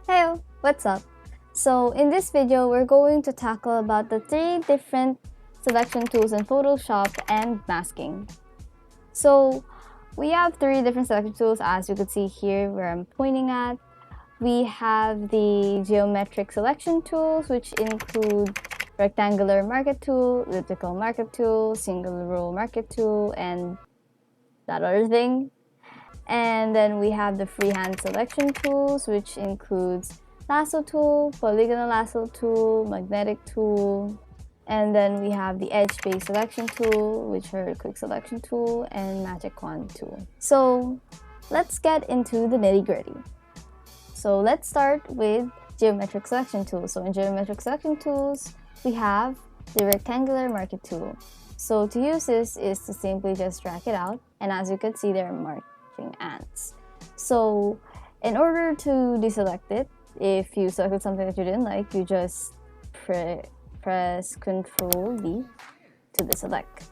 Hey, what's up? So in this video, we're going to tackle about the 3 different selection tools in Photoshop and masking. So we have 3 different selection tools, as you can see here where I'm pointing at. We have the geometric selection tools, which include rectangular market tool, elliptical market tool, single row market tool, and that other thing. And then we have the freehand selection tools, which includes lasso tool, polygonal lasso tool, magnetic tool, and then we have the edge-based selection tool, which are quick selection tool, and magic wand tool. So let's get into the nitty-gritty. So let's start with geometric selection tools. So in geometric selection tools, we have the rectangular market tool. So to use this is to simply just drag it out, and as you can see, there are marking ants. So in order to deselect it, if you selected something that you didn't like, you just press Ctrl V to deselect.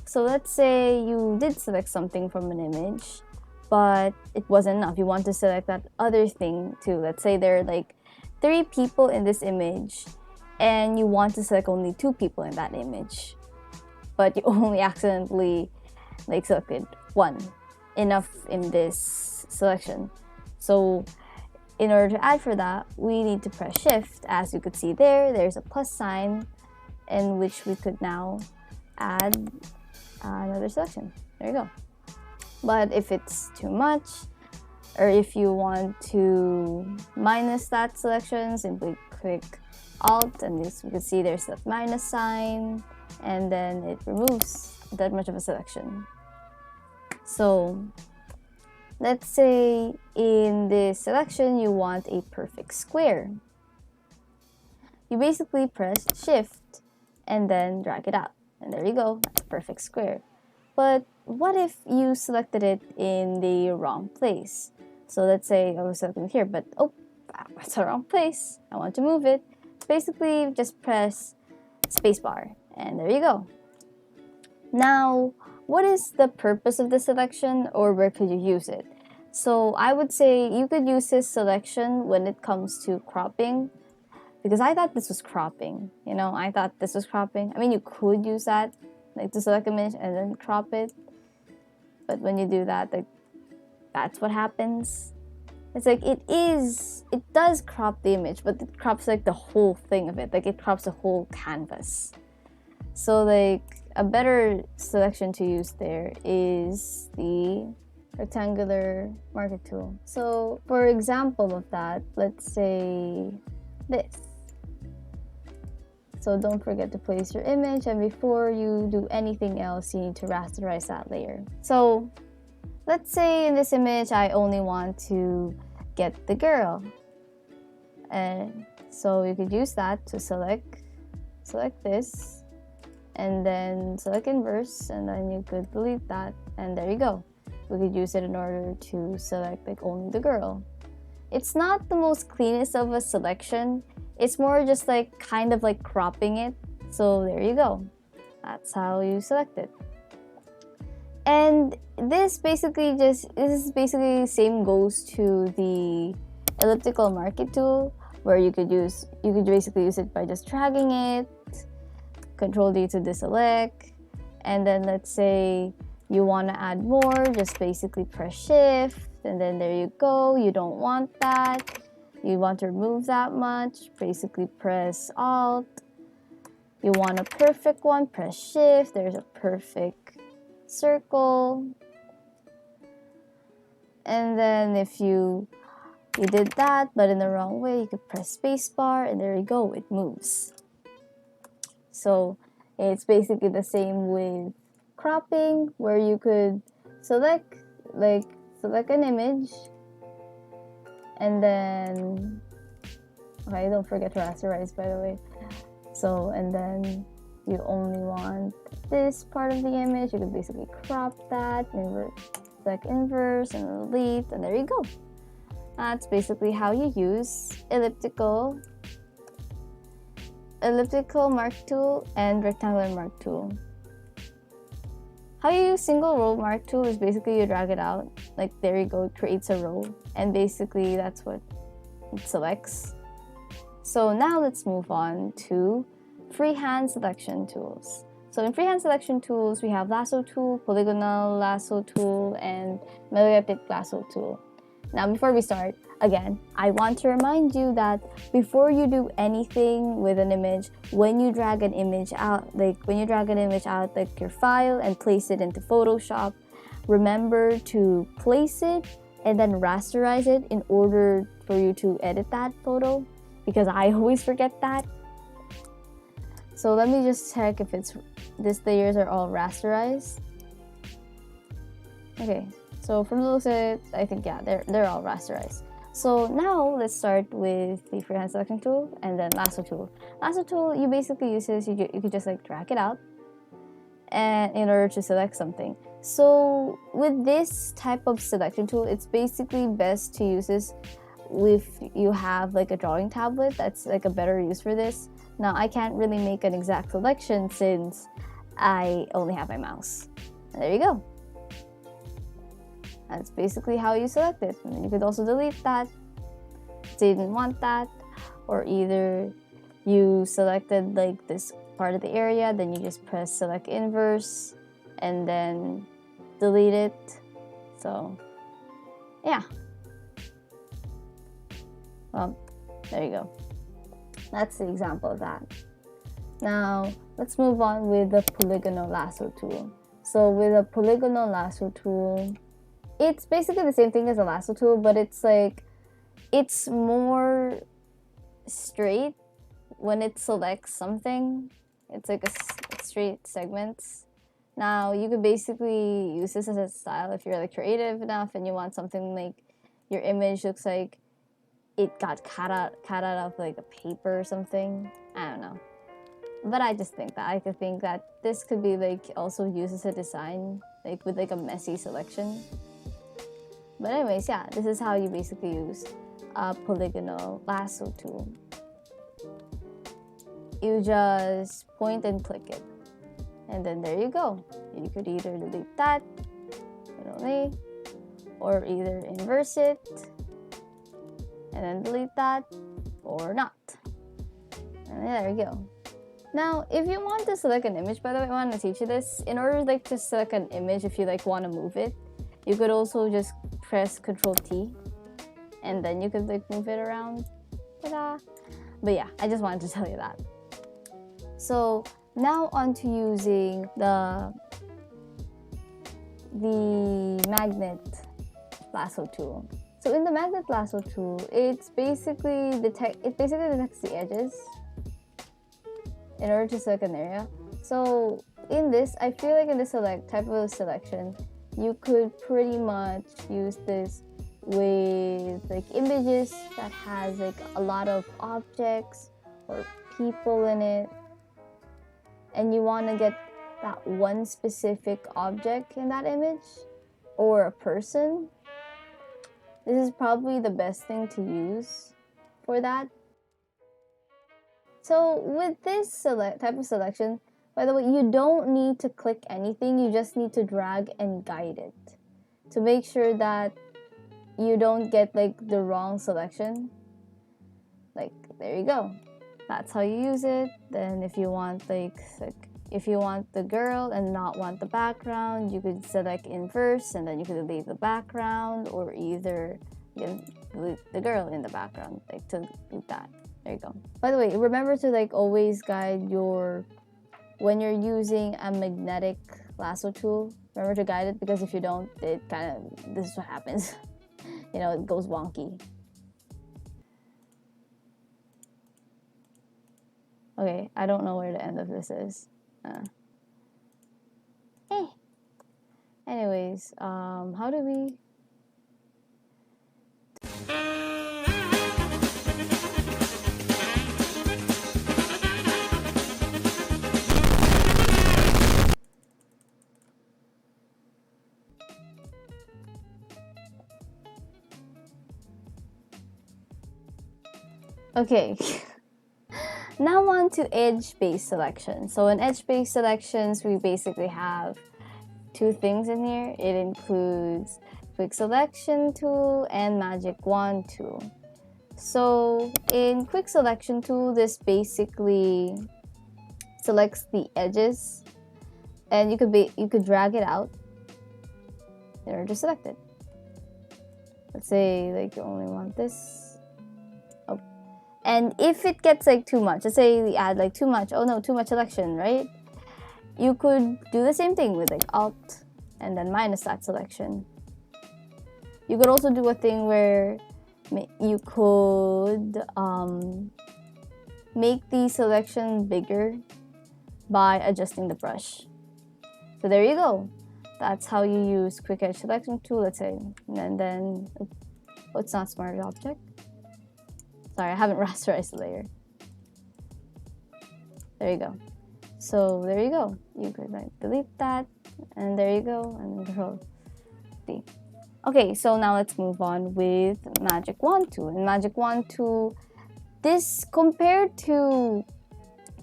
So let's say you did select something from an image, but it wasn't enough. You want to select that other thing too. Let's say there are like 3 people in this image, and you want to select only 2 people in that image, but you only accidentally selected 1. Enough in this selection. So in order to add for that, we need to press Shift. As you could see there's a plus sign in which we could now add another selection. There you go. But if it's too much, or if you want to minus that selection, simply click Alt, and this, you can see there's the minus sign, and then it removes that much of a selection. So let's say in this selection you want a perfect square. You basically press Shift and then drag it out, and there you go, that's a perfect square. But what if you selected it in the wrong place? So let's say I was selecting here, but oh, that's the wrong place. I want to move it. Basically, just press spacebar, and there you go. Now, what is the purpose of the selection, or where could you use it? So I would say you could use this selection when it comes to cropping, because I thought this was cropping. I thought this was cropping. I mean, you could use that, to select an image and then crop it. But when you do that, that's what happens. It's like it does crop the image, but it crops the whole thing of it. It crops the whole canvas. So a better selection to use there is the rectangular market tool. So for example of that, let's say this. So don't forget to place your image, and before you do anything else, you need to rasterize that layer. So let's say in this image, I only want to get the girl. And so you could use that to select this, and then select inverse, and then you could delete that, and there you go. We could use it in order to select only the girl. It's not the most cleanest of a selection. It's more just kind of cropping it. So there you go. That's how you select it. And this basically same goes to the elliptical market tool, where you could basically use it by just dragging it, Control D to deselect, and then let's say you want to add more, just basically press Shift, and then there you go. You don't want that. You want to remove that much, basically press Alt. You want a perfect one, press Shift. There's a perfect circle. And then if you did that, but in the wrong way, you could press spacebar, and there you go, it moves. So it's basically the same with cropping, where you could select an image, and then don't forget to rasterize, by the way. So, and then you only want this part of the image, you could basically crop that, select inverse and delete, and there you go. That's basically how you use elliptical elliptical mark tool and rectangular mark tool. How you use single row mark tool is basically you drag it out, like there you go, it creates a row, and basically that's what it selects. So now let's move on to freehand selection tools. So in freehand selection tools, we have lasso tool, polygonal lasso tool, and melodic lasso tool. Now before we start, again, I want to remind you that before you do anything with an image, when you drag an image out, like your file and place it into Photoshop, remember to place it and then rasterize it in order for you to edit that photo, because I always forget that. So let me just check if these layers are all rasterized. Okay. So from the looks of it, I think yeah, they're all rasterized. So now let's start with the freehand selection tool and then lasso tool. Lasso tool, you basically use this, you could just like drag it out and in order to select something. So with this type of selection tool, it's basically best to use this if you have like a drawing tablet. That's like a better use for this. Now I can't really make an exact selection since I only have my mouse. And there you go. That's basically how you select it. And then you could also delete that if you didn't want that, or either you selected like this part of the area, then you just press select inverse and then delete it. So yeah, well, there you go. That's the example of that. Now let's move on with the polygonal lasso tool. So with a polygonal lasso tool, it's basically the same thing as a lasso tool, but it's like, it's more straight when it selects something. It's like a straight segments. Now you could basically use this as a style if you're like creative enough and you want something like your image looks like it got cut out of like a paper or something. I don't know. But I just think that I could think that this could be like also used as a design, like with like a messy selection. But anyways, yeah, this is how you basically use a polygonal lasso tool. You just point and click it. And then there you go. You could either delete that, or either inverse it, and then delete that, or not. And there you go. Now, if you want to select an image, by the way, I want to teach you this. In order like to select an image, if you like want to move it, you could also just press Ctrl T, and then you could like move it around. Ta-da! But yeah, I just wanted to tell you that. So now on to using the magnet lasso tool. So in the magnet lasso tool, it basically detects the edges in order to select an area. So in this, I feel like in this type of selection, you could pretty much use this with like images that has like a lot of objects or people in it, and you want to get that one specific object in that image or a person. This is probably the best thing to use for that. So with this type of selection, by the way, you don't need to click anything, you just need to drag and guide it to make sure that you don't get like the wrong selection. Like there you go. That's how you use it. Then if you want if you want the girl and not want the background, you could select inverse and then you could delete the background, or either you can delete the girl in the background, like to delete that. There you go. By the way, remember to like always guide when you're using a magnetic lasso tool, remember to guide it, because if you don't, this is what happens. It goes wonky. Okay, I don't know where the end of this is. Anyways, how do we... Okay. Now on to edge-based selection. So in edge-based selections, we basically have two things in here. It includes quick selection tool and magic wand tool. So in quick selection tool, this basically selects the edges, and you could drag it out in order to select it. Let's say like you only want this. Oh, and if it gets like too much, let's say we add like too much. Oh no, too much selection, right? You could do the same thing with like Alt and then minus that selection. You could also do a thing where you could make the selection bigger by adjusting the brush. So there you go. That's how you use quick edge selection tool, let's say. And then oh, it's not smart object. Sorry, I haven't rasterized the layer. There you go. So there you go. You could like delete that, and there you go, and control D. Okay, so now let's move on with magic wand tool. In magic wand tool, this compared to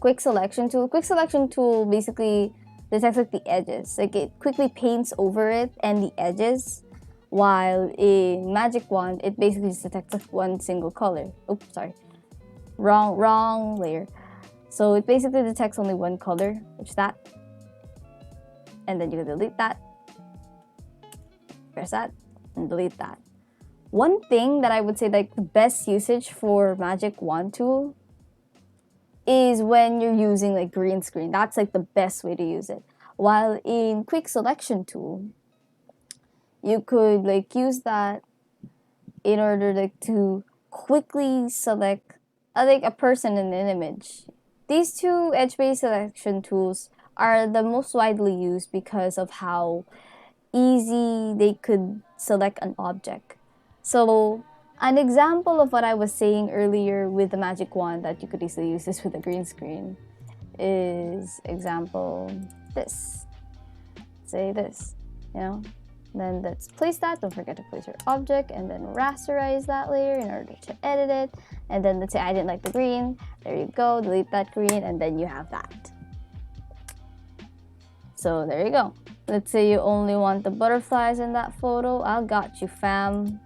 quick selection tool basically detects like the edges. Like it quickly paints over it and the edges, while in magic wand it basically just detects like one single color. Oops, sorry, wrong layer. So it basically detects only one color, which is that, and then you can delete that, press that, and delete that. One thing that I would say like the best usage for magic wand tool is when you're using like green screen. That's like the best way to use it. While in quick selection tool, you could like use that in order like to quickly select like a person in an image. These two edge-based selection tools are the most widely used because of how easy they could select an object. So an example of what I was saying earlier with the magic wand that you could easily use this with a green screen is example this. Say this, you know? Then let's place that. Don't forget to place your object and then rasterize that layer in order to edit it. And then let's say I didn't like the green. There you go. Delete that green and then you have that. So there you go. Let's say you only want the butterflies in that photo. I got you, fam.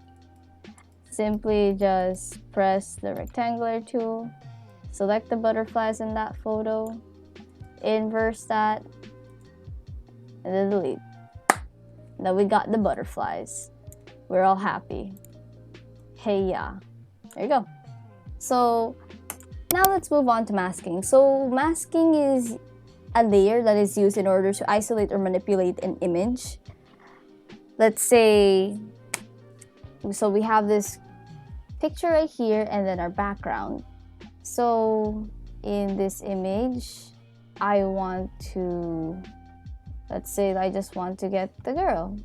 Simply just press the rectangular tool, select the butterflies in that photo, inverse that, and then delete. Now we got the butterflies. We're all happy. Hey, yeah. There you go. So now let's move on to masking. So masking is a layer that is used in order to isolate or manipulate an image. Let's say, so we have this picture right here and then our background. So in this image, I want to, let's say I just want to get the girl.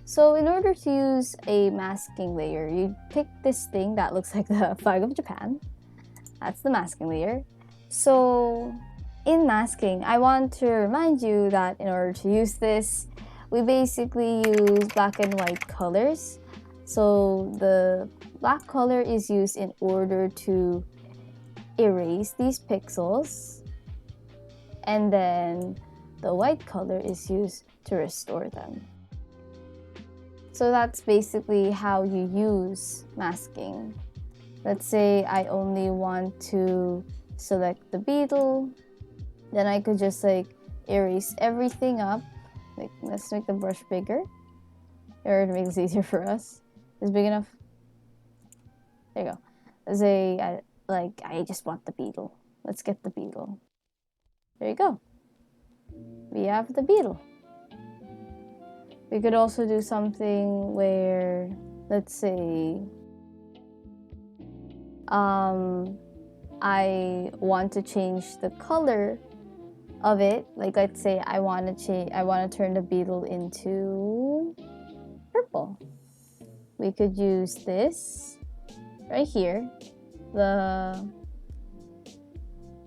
So in order to use a masking layer, you pick this thing that looks like the flag of Japan. That's the masking layer. So in masking, I want to remind you that in order to use this, we basically use black and white colors. So the black color is used in order to erase these pixels, and then the white color is used to restore them. So that's basically how you use masking. Let's say I only want to select the beetle, then I could just like erase everything up. Like, let's make the brush bigger in order to make this easier for us. Is big enough? There you go. Let's say I just want the beetle. Let's get the beetle. There you go. We have the beetle. We could also do something where, let's say, I want to change the color of it. Like, let's say I want to turn the beetle into purple. We could use this right here, the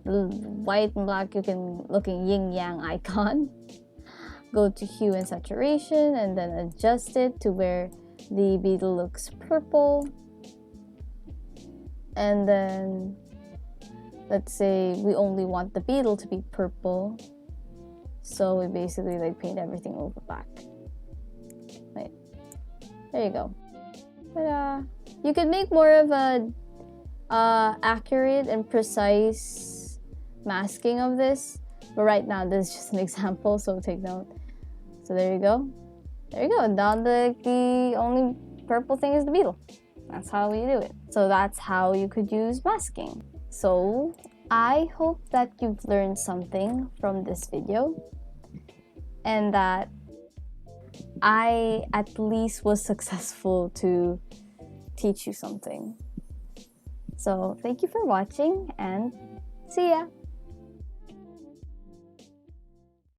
white and black looking yin yang icon. Go to hue and saturation and then adjust it to where the beetle looks purple, and then let's say we only want the beetle to be purple, so we basically like paint everything over black. Right, there you go. Ta-da! You could make more of a accurate and precise masking of this, but right now this is just an example, so take note. So there you go. There you go. Now the only purple thing is the beetle. That's how we do it. So that's how you could use masking. So I hope that you've learned something from this video and that I at least was successful to teach you something. So thank you for watching and see ya!